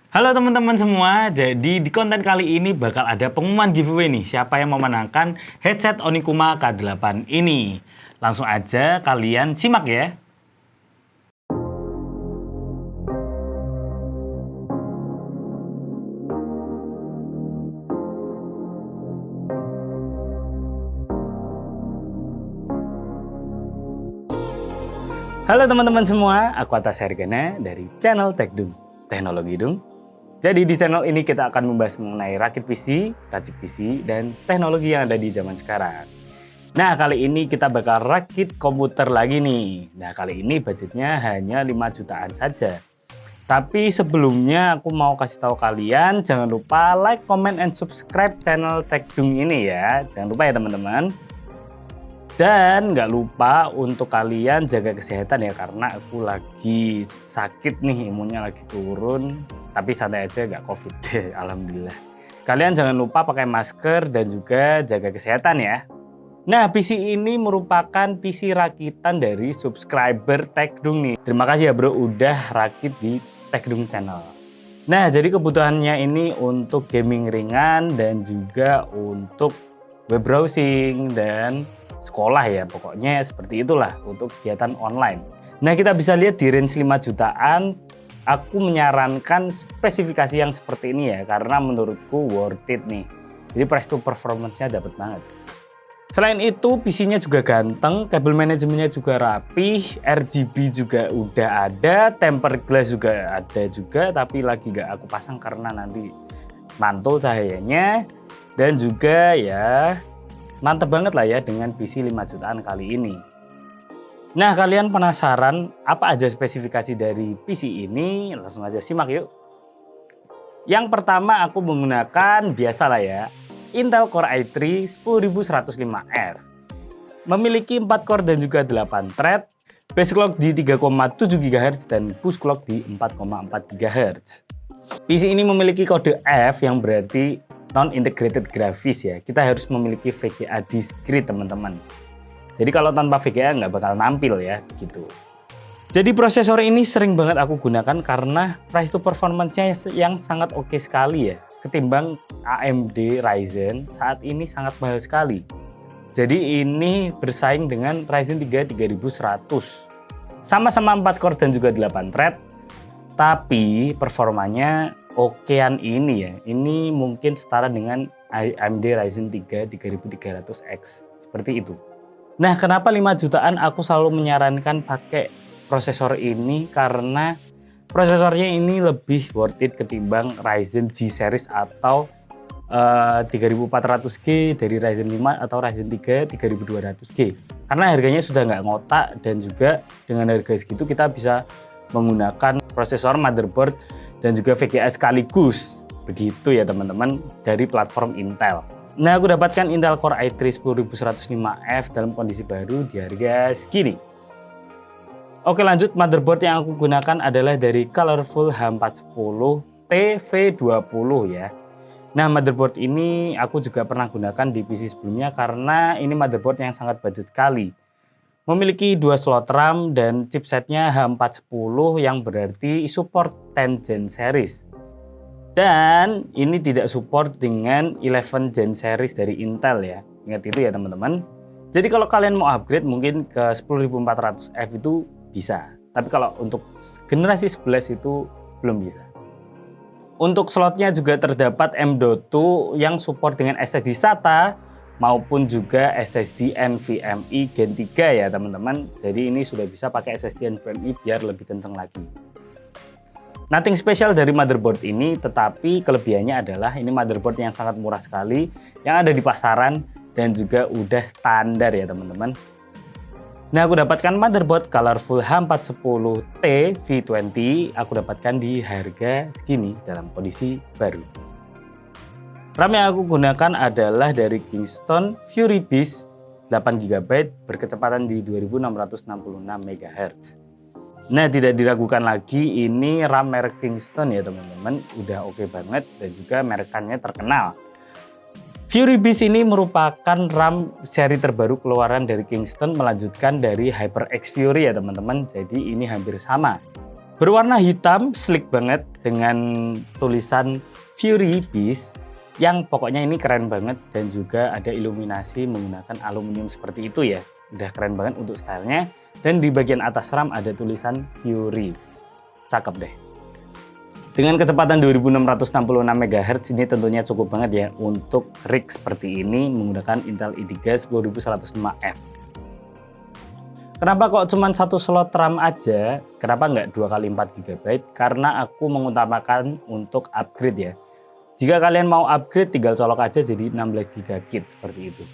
Halo teman-teman semua, jadi di konten kali ini bakal ada pengumuman giveaway nih. Siapa yang memenangkan headset Onikuma K8 ini? Langsung aja kalian simak ya. Halo teman-teman semua, aku Atas Hergana dari channel Tekdung, Teknologi Dung. Jadi di channel ini kita akan membahas mengenai rakit PC, racik PC, dan teknologi yang ada di zaman sekarang. Nah kali ini kita bakal rakit komputer lagi nih. Nah kali ini budgetnya hanya 5 jutaan saja. Tapi sebelumnya aku mau kasih tahu kalian, jangan lupa like, comment, and subscribe channel Tekdung ini ya. Jangan lupa ya teman-teman. Dan nggak lupa untuk kalian jaga kesehatan ya, karena aku lagi sakit nih, imunnya lagi turun. Tapi santai aja, nggak covid deh, alhamdulillah. Kalian jangan lupa pakai masker dan juga jaga kesehatan ya. Nah PC ini merupakan PC rakitan dari subscriber Tekdung nih. Terima kasih ya bro udah rakit di Tekdung channel. Nah jadi kebutuhannya ini untuk gaming ringan dan juga untuk web browsing dan sekolah ya, pokoknya seperti itulah untuk kegiatan online. Nah kita bisa lihat di range 5 jutaan, aku menyarankan spesifikasi yang seperti ini ya, karena menurutku worth it nih. Jadi price to performance-nya dapat banget. Selain itu PC-nya juga ganteng, kabel manajemennya juga rapih, RGB juga udah ada, tempered glass juga ada juga, tapi lagi gak aku pasang karena nanti mantul cahayanya. Dan juga ya mantep banget lah ya dengan PC 5 jutaan kali ini. Nah kalian penasaran apa aja spesifikasi dari PC ini? Langsung aja simak yuk. Yang pertama aku menggunakan biasalah ya, Intel Core i3 10105R. Memiliki 4 core dan juga 8 thread, base clock di 3,7 GHz dan boost clock di 4,4 GHz. PC ini memiliki kode F yang berarti non-integrated graphics ya. Kita harus memiliki VGA discrete teman-teman. Jadi kalau tanpa VGA nggak bakal nampil ya gitu. Jadi prosesor ini sering banget aku gunakan karena price to performance-nya yang sangat oke sekali ya. Ketimbang AMD Ryzen saat ini sangat mahal sekali. Jadi ini bersaing dengan Ryzen 3 3100. Sama-sama 4 core dan juga 8 thread. Tapi performanya okean ini ya. Ini mungkin setara dengan AMD Ryzen 3 3300X. Seperti itu. Nah kenapa 5 jutaan aku selalu menyarankan pakai prosesor ini, karena prosesornya ini lebih worth it ketimbang Ryzen G series atau 3400G dari Ryzen 5 atau Ryzen 3 3200G. Karena harganya sudah nggak ngotak dan juga dengan harga segitu kita bisa menggunakan prosesor, motherboard, dan juga VGA sekaligus. Begitu ya teman-teman dari platform Intel. Nah aku dapatkan Intel Core i3 10105F dalam kondisi baru di harga segini. Oke lanjut, motherboard yang aku gunakan adalah dari Colorful H410 TV20 ya. Nah motherboard ini aku juga pernah gunakan di PC sebelumnya karena ini motherboard yang sangat budget sekali. Memiliki 2 slot RAM dan chipsetnya H410 yang berarti support 10 Gen series. Dan ini tidak support dengan 11 Gen series dari Intel ya. Ingat itu ya teman-teman. Jadi kalau kalian mau upgrade mungkin ke 10400F itu bisa. Tapi kalau untuk generasi 11 itu belum bisa. Untuk slotnya juga terdapat M.2 yang support dengan SSD SATA maupun juga SSD NVMe Gen 3 ya teman-teman. Jadi ini sudah bisa pakai SSD NVMe biar lebih kenceng lagi. Nothing special dari motherboard ini, tetapi kelebihannya adalah ini motherboard yang sangat murah sekali, yang ada di pasaran dan juga udah standar ya teman-teman. Nah aku dapatkan motherboard Colorful H410T V20, aku dapatkan di harga segini dalam kondisi baru. RAM yang aku gunakan adalah dari Kingston Fury Beast 8GB berkecepatan di 2666 MHz. Nah tidak diragukan lagi, ini RAM merek Kingston ya teman-teman, udah oke banget dan juga merekannya terkenal. Fury Beast ini merupakan RAM seri terbaru keluaran dari Kingston, melanjutkan dari HyperX Fury ya teman-teman, jadi ini hampir sama. Berwarna hitam, sleek banget dengan tulisan Fury Beast yang pokoknya ini keren banget, dan juga ada iluminasi menggunakan aluminium seperti itu ya. Udah keren banget untuk stylenya, dan di bagian atas RAM ada tulisan Fury. Cakep deh. Dengan kecepatan 2666 MHz ini tentunya cukup banget ya untuk rig seperti ini menggunakan Intel i3 10105F. Kenapa kok cuma satu slot RAM aja? Kenapa nggak 2x4 GB? Karena aku mengutamakan untuk upgrade ya. Jika kalian mau upgrade tinggal colok aja jadi 16 GB kit seperti itu.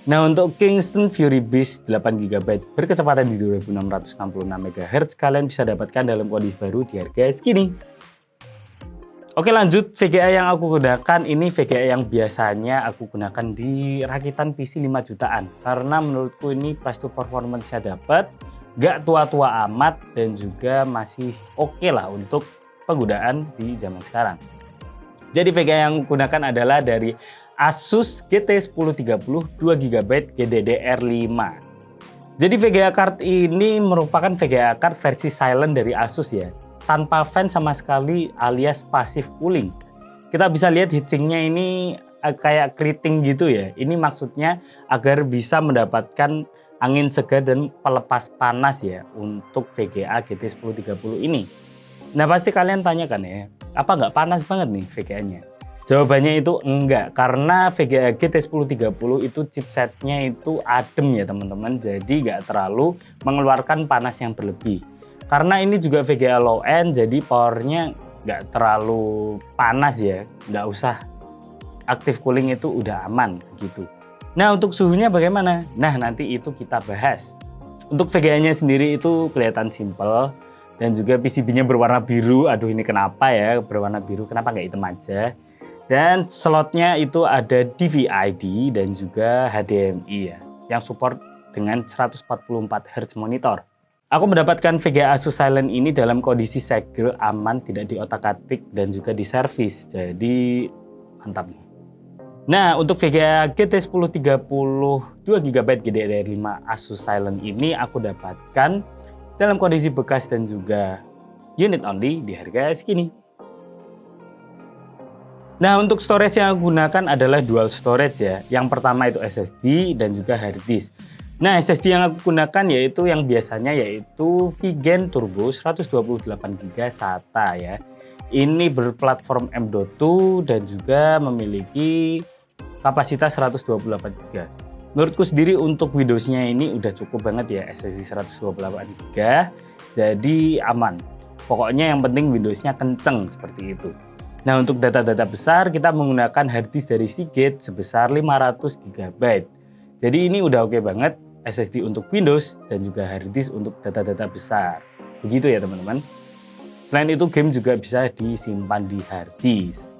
Nah, untuk Kingston Fury Beast 8 GB berkecepatan di 2666 MHz kalian bisa dapatkan dalam kondisi baru di harga segini. Oke, lanjut. VGA yang aku gunakan ini VGA yang biasanya aku gunakan di rakitan PC 5 jutaan. Karena menurutku ini price to performance-nya dapat, gak tua-tua amat, dan juga masih oke lah untuk penggunaan di zaman sekarang. Jadi VGA yang aku gunakan adalah dari Asus GT1030 2GB GDDR5. Jadi VGA card ini merupakan VGA card versi silent dari Asus ya, tanpa fan sama sekali alias passive cooling. Kita bisa lihat heatsinknya ini kayak keriting gitu ya. Ini maksudnya agar bisa mendapatkan angin segar dan pelepas panas ya untuk VGA GT1030 ini. Nah, pasti kalian tanyakan ya, apa nggak panas banget nih VGA-nya? Jawabannya itu enggak, karena VGA GT1030 itu chipsetnya itu adem ya teman-teman, jadi nggak terlalu mengeluarkan panas yang berlebih. Karena ini juga VGA low end, jadi powernya nggak terlalu panas ya, nggak usah active cooling, itu udah aman gitu. Nah, untuk suhunya bagaimana? Nah, nanti itu kita bahas. Untuk VGA-nya sendiri itu kelihatan simple, dan juga PCB-nya berwarna biru. Aduh, ini kenapa ya berwarna biru? Kenapa nggak hitam aja? Dan slotnya itu ada DVI-D dan juga HDMI ya, yang support dengan 144 Hz monitor. Aku mendapatkan VGA Asus Silent ini dalam kondisi segel, aman, tidak diotak-atik, dan juga diservis. Jadi mantap nih. Nah, untuk VGA GT1030 2GB GDDR5 Asus Silent ini aku dapatkan dalam kondisi bekas dan juga unit only di harga segini. Nah, untuk storage yang aku gunakan adalah dual storage ya. Yang pertama itu SSD dan juga hard disk. Nah, SSD yang aku gunakan yaitu yang biasanya yaitu VGen Turbo 128GB SATA ya. Ini berplatform M.2 dan juga memiliki kapasitas 128GB. Menurutku sendiri untuk Windows-nya ini udah cukup banget ya, SSD 128GB. Jadi aman. Pokoknya yang penting Windows-nya kenceng seperti itu. Nah, untuk data-data besar kita menggunakan hard disk dari Seagate sebesar 500GB. Jadi ini udah oke banget, SSD untuk Windows dan juga hard disk untuk data-data besar. Begitu ya teman-teman. Selain itu game juga bisa disimpan di hard disk.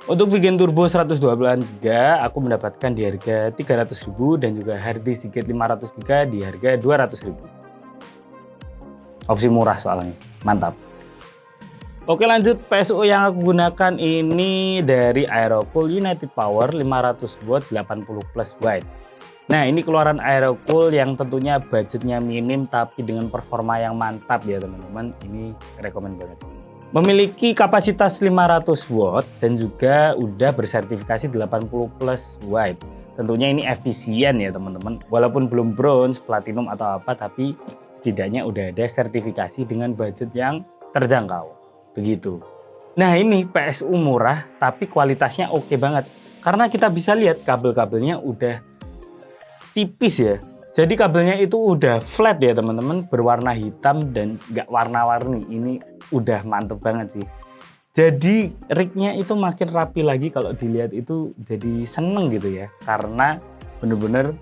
Untuk VGen Turbo 128GB aku mendapatkan di harga 300.000 dan juga hard disk Seagate 500GB di harga 200.000. Opsi murah soalnya, mantap. Oke, lanjut. PSU yang aku gunakan ini dari Aerocool United Power 500W 80+ watt. Nah, ini keluaran Aerocool yang tentunya budgetnya minim tapi dengan performa yang mantap ya teman-teman. Ini rekomen banget. Memiliki kapasitas 500 watt dan juga udah bersertifikasi 80+ watt. Tentunya ini efisien ya teman-teman. Walaupun belum bronze, platinum atau apa, tapi setidaknya udah ada sertifikasi dengan budget yang terjangkau. Begitu. Nah, ini PSU murah tapi kualitasnya oke banget. Karena kita bisa lihat kabel-kabelnya udah tipis ya. Jadi kabelnya itu udah flat ya teman-teman, berwarna hitam dan nggak warna-warni. Ini udah mantep banget sih. Jadi rignya itu makin rapi lagi, kalau dilihat itu jadi seneng gitu ya. Karena bener-bener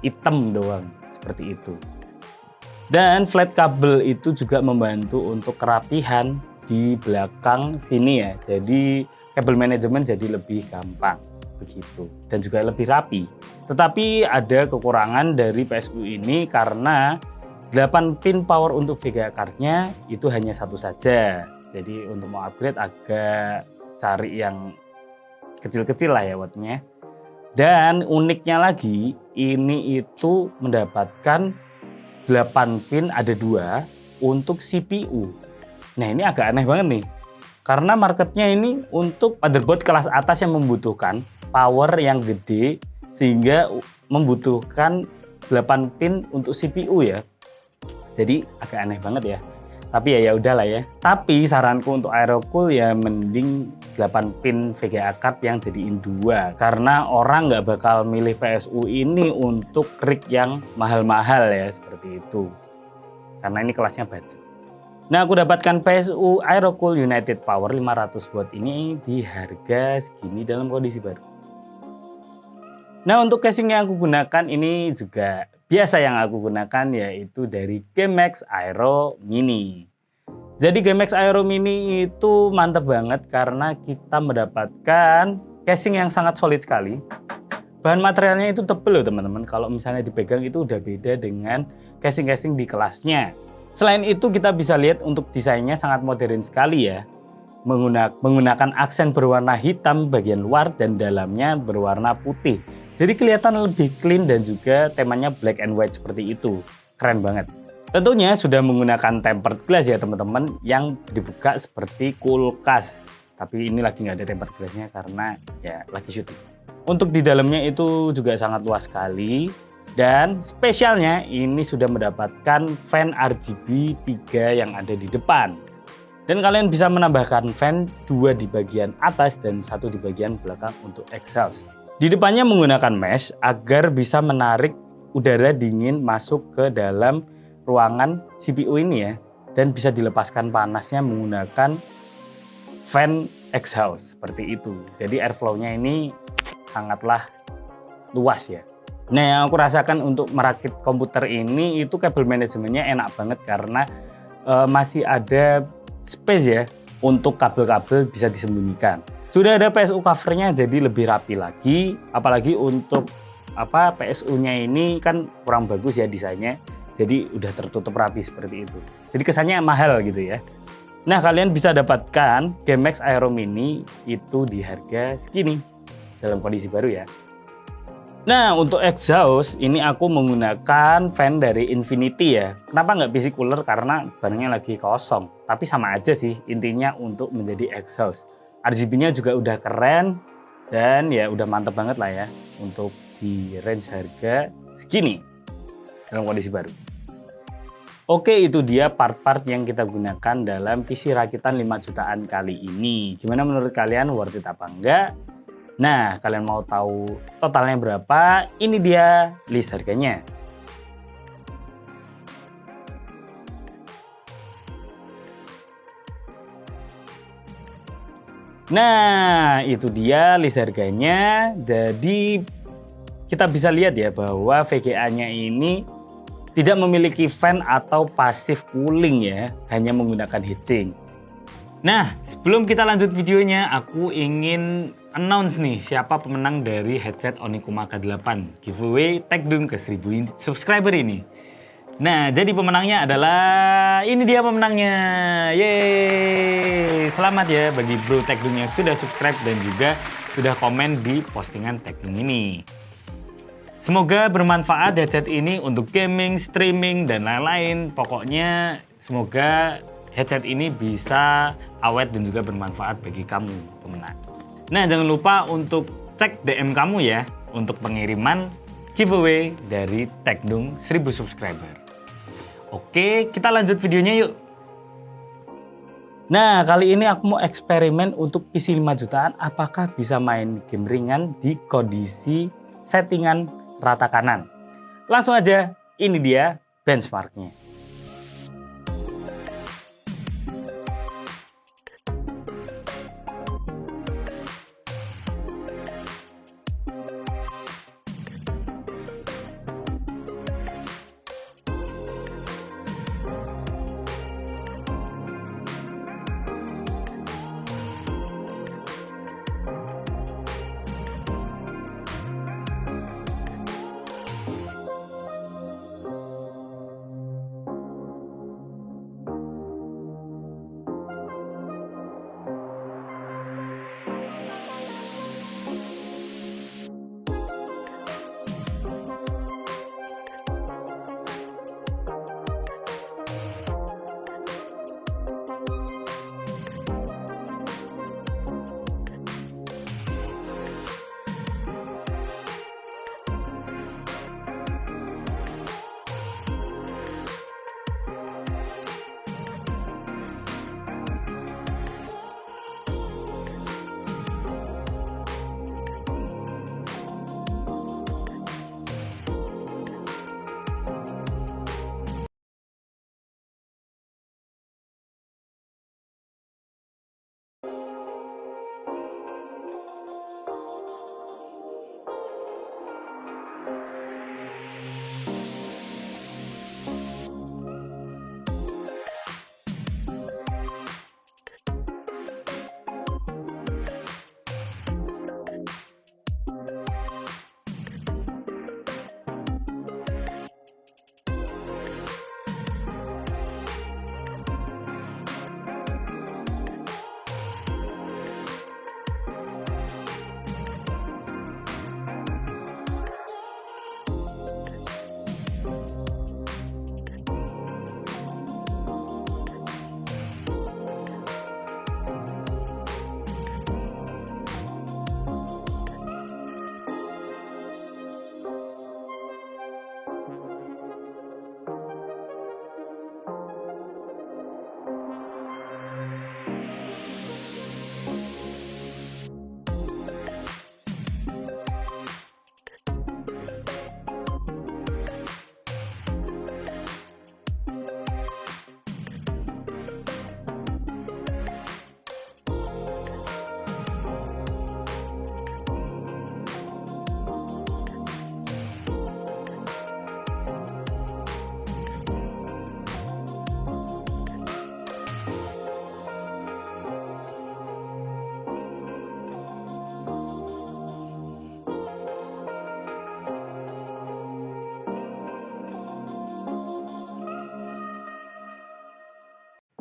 hitam doang seperti itu. Dan flat kabel itu juga membantu untuk kerapihan di belakang sini ya. Jadi kabel manajemen jadi lebih gampang begitu dan juga lebih rapi. Tetapi ada kekurangan dari PSU ini karena 8 pin power untuk VGA card-nya itu hanya satu saja. Jadi untuk mau upgrade agak cari yang kecil-kecil lah ya wattnya. Dan uniknya lagi ini itu mendapatkan 8 pin, ada 2 untuk CPU. Nah ini agak aneh banget nih, karena marketnya ini untuk motherboard kelas atas yang membutuhkan power yang gede sehingga membutuhkan 8 pin untuk CPU ya. Jadi agak aneh banget ya. Tapi ya udahlah ya. Tapi saranku untuk Aerocool ya mending 8 pin VGA card yang jadiin 2. Karena orang nggak bakal milih PSU ini untuk rig yang mahal-mahal ya, seperti itu. Karena ini kelasnya budget. Nah, aku dapatkan PSU Aerocool United Power 500 watt ini di harga segini dalam kondisi baru. Nah, untuk casing yang aku gunakan ini juga biasa yang aku gunakan, yaitu dari GameX Aero Mini. Jadi GameX Aero Mini itu mantep banget karena kita mendapatkan casing yang sangat solid sekali. Bahan materialnya itu tebel loh teman-teman. Kalau misalnya dipegang itu udah beda dengan casing-casing di kelasnya. Selain itu kita bisa lihat untuk desainnya sangat modern sekali ya. Menggunakan aksen berwarna hitam bagian luar dan dalamnya berwarna putih. Jadi kelihatan lebih clean dan juga temanya black and white seperti itu. Keren banget. Tentunya sudah menggunakan tempered glass ya teman-teman, yang dibuka seperti kulkas. Tapi ini lagi nggak ada tempered glassnya karena ya lagi syuting. Untuk di dalamnya itu juga sangat luas sekali. Dan spesialnya ini sudah mendapatkan fan RGB 3 yang ada di depan. Dan kalian bisa menambahkan fan 2 di bagian atas dan 1 di bagian belakang untuk exhaust. Di depannya menggunakan mesh agar bisa menarik udara dingin masuk ke dalam ruangan CPU ini ya. Dan bisa dilepaskan panasnya menggunakan fan exhaust seperti itu. Jadi airflow-nya ini sangatlah luas ya. Nah yang aku rasakan untuk merakit komputer ini itu kabel manajemennya enak banget karena masih ada space ya untuk kabel-kabel bisa disembunyikan. Sudah ada PSU covernya jadi lebih rapi lagi, apalagi untuk PSU-nya ini kan kurang bagus ya desainnya, jadi udah tertutup rapi seperti itu. Jadi kesannya mahal gitu ya. Nah kalian bisa dapatkan GameX Aero Mini itu di harga segini dalam kondisi baru ya. Nah untuk exhaust ini aku menggunakan fan dari Infinity ya. Kenapa nggak PC cooler? Karena barangnya lagi kosong. Tapi sama aja sih intinya untuk menjadi exhaust. RGB-nya juga udah keren dan ya udah mantep banget lah ya untuk di range harga segini dalam kondisi baru. Oke itu dia part-part yang kita gunakan dalam PC rakitan 5 jutaan kali ini. Gimana menurut kalian, worth it apa enggak? Nah, kalian mau tahu totalnya berapa? Ini dia list harganya. Nah, itu dia list harganya. Jadi, kita bisa lihat ya bahwa VGA-nya ini tidak memiliki fan atau passive cooling ya, hanya menggunakan heatsink. Nah, sebelum kita lanjut videonya, aku ingin announce nih siapa pemenang dari headset Onikuma K8 giveaway Techdoom ke 1000 subscriber ini. Nah, jadi pemenangnya adalah ini dia pemenangnya. Yeay! Selamat ya bagi Bro Techdoom yang sudah subscribe dan juga sudah komen di postingan Techdoom ini. Semoga bermanfaat headset ini untuk gaming, streaming, dan lain-lain. Pokoknya semoga headset ini bisa awet dan juga bermanfaat bagi kamu pemenang. Nah, jangan lupa untuk cek DM kamu ya untuk pengiriman giveaway dari Techdoom 1000 subscriber. Oke, kita lanjut videonya yuk. Nah, kali ini aku mau eksperimen untuk PC 5 jutaan apakah bisa main game ringan di kondisi settingan rata kanan. Langsung aja, ini dia benchmarknya.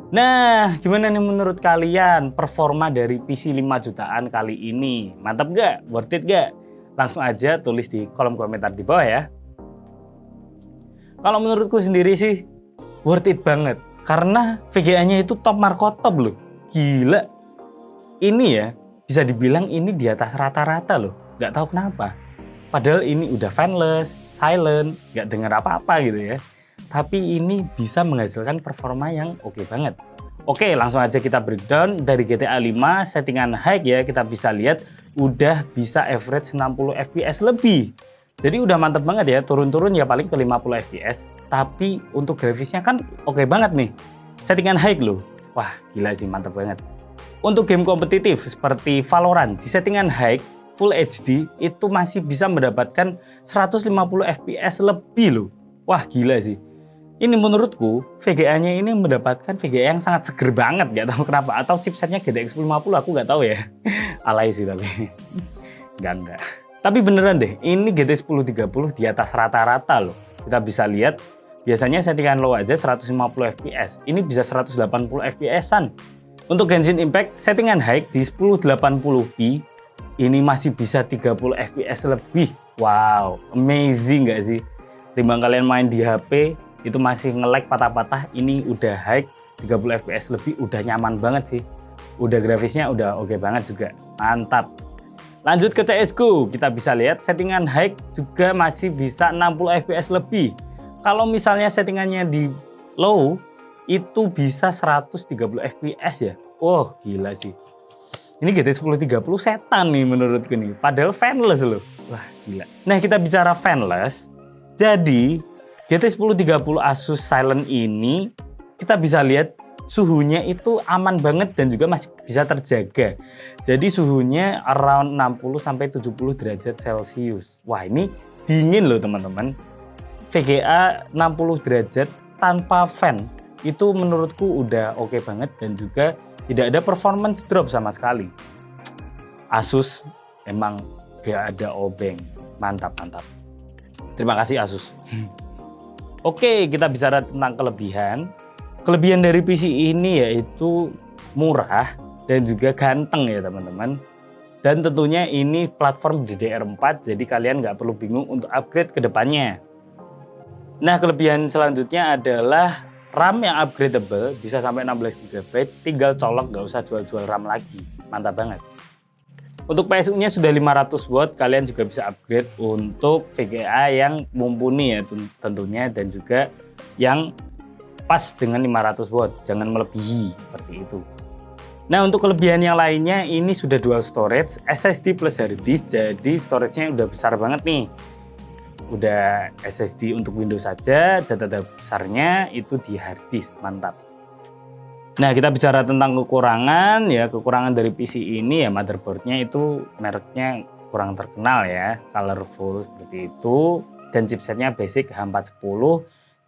Nah, gimana nih menurut kalian performa dari PC 5 jutaan kali ini? Mantap gak? Worth it gak? Langsung aja tulis di kolom komentar di bawah ya. Kalau menurutku sendiri sih worth it banget. Karena VGA-nya itu top markotop loh. Gila. Ini ya, bisa dibilang ini di atas rata-rata loh. Gak tahu kenapa. Padahal ini udah fanless, silent, gak denger apa-apa gitu ya. Tapi ini bisa menghasilkan performa yang oke banget. Oke, langsung aja kita breakdown dari GTA 5 settingan high ya, kita bisa lihat udah bisa average 60 fps lebih. Jadi udah mantep banget ya, turun-turun ya paling ke 50 fps. Tapi untuk grafisnya kan oke banget nih. Settingan high loh. Wah, gila sih, mantep banget. Untuk game kompetitif seperti Valorant di settingan high Full HD itu masih bisa mendapatkan 150 fps lebih loh. Wah, gila sih. Ini menurutku VGA-nya ini mendapatkan VGA yang sangat seger banget, gak tahu kenapa. Atau chipsetnya GTX 1050 aku gak tahu ya. Alay sih tapi. Enggak. Tapi beneran deh, ini GT 1030 di atas rata-rata loh. Kita bisa lihat, biasanya settingan low aja 150 fps. Ini bisa 180 fps-an. Untuk Genshin Impact, settingan high di 1080p, ini masih bisa 30 fps lebih. Wow, amazing gak sih? Timbang kalian main di HP, itu masih nge-lag patah-patah, ini udah high 30 fps lebih, udah nyaman banget sih. Udah grafisnya udah oke banget juga, mantap. Lanjut ke CS:GO, kita bisa lihat settingan high juga masih bisa 60 fps lebih. Kalau misalnya settingannya di low, itu bisa 130 fps ya. Oh gila sih. Ini GT 1030 setan nih menurutku nih, padahal fanless loh. Wah gila. Nah kita bicara fanless, jadi GT 1030 Asus Silent ini kita bisa lihat suhunya itu aman banget dan juga masih bisa terjaga. Jadi suhunya around 60-70 derajat Celcius. Wah ini dingin loh teman-teman. VGA 60 derajat tanpa fan itu menurutku udah oke banget dan juga tidak ada performance drop sama sekali. Asus emang gak ada obeng. Mantap. Terima kasih Asus. Oke, kita bicara tentang kelebihan. Kelebihan dari PC ini yaitu murah dan juga ganteng ya teman-teman. Dan tentunya ini platform DDR4, jadi kalian nggak perlu bingung untuk upgrade ke depannya. Nah, kelebihan selanjutnya adalah RAM yang upgradable, bisa sampai 16 GB, tinggal colok, nggak usah jual-jual RAM lagi. Mantap banget. Untuk PSU-nya sudah 500 watt, kalian juga bisa upgrade untuk VGA yang mumpuni ya tentunya, dan juga yang pas dengan 500 watt, jangan melebihi seperti itu. Nah untuk kelebihan yang lainnya, ini sudah dual storage, SSD plus hard disk, jadi storage-nya udah besar banget nih. Udah SSD untuk Windows saja, data besarnya itu di hard disk, mantap. Nah kita bicara tentang kekurangan ya, kekurangan dari PC ini ya motherboardnya itu mereknya kurang terkenal ya, colorful seperti itu, dan chipsetnya basic H410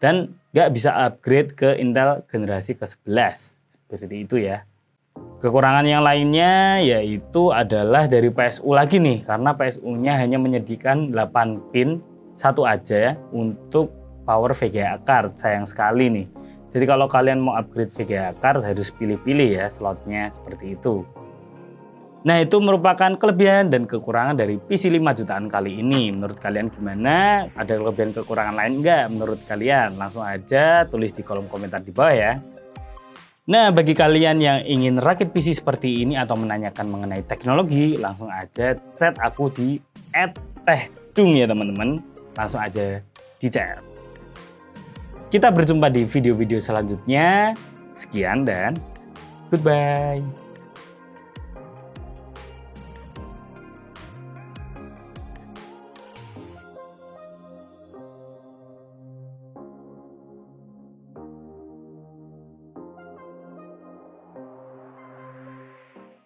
dan nggak bisa upgrade ke Intel generasi ke-11 seperti itu ya. Kekurangan yang lainnya yaitu adalah dari PSU lagi nih, karena PSU-nya hanya menyediakan 8 pin satu aja untuk power VGA card, sayang sekali nih. Jadi kalau kalian mau upgrade VGA card harus pilih-pilih ya slotnya seperti itu. Nah itu merupakan kelebihan dan kekurangan dari PC 5 jutaan kali ini. Menurut kalian gimana? Ada kelebihan kekurangan lain nggak menurut kalian? Langsung aja tulis di kolom komentar di bawah ya. Nah bagi kalian yang ingin rakit PC seperti ini atau menanyakan mengenai teknologi, langsung aja chat aku di @techdung ya teman-teman. Langsung aja di chat. Kita berjumpa di video-video selanjutnya. Sekian dan goodbye.